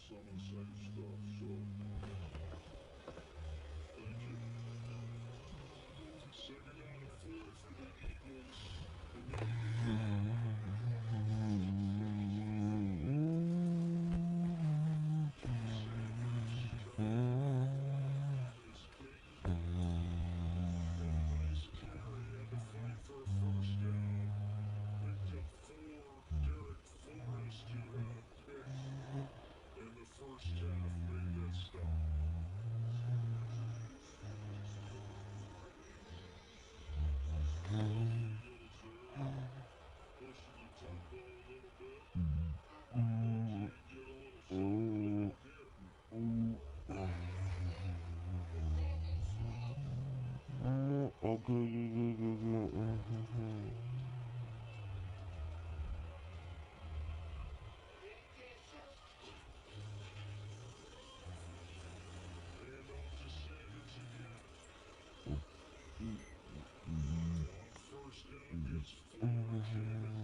some of the same stuff. So thank you. Second down and 4 for the Eagles. And then is Nice carry and to fight for a first down. Picked up 4. Derek Forrest, you got a pick in the first half. Made that stop. Love the Eagles there. Pushing the tempo a little bit. Can't get on the field without him. And off to Sanders again. On first down, gets 4. Cannon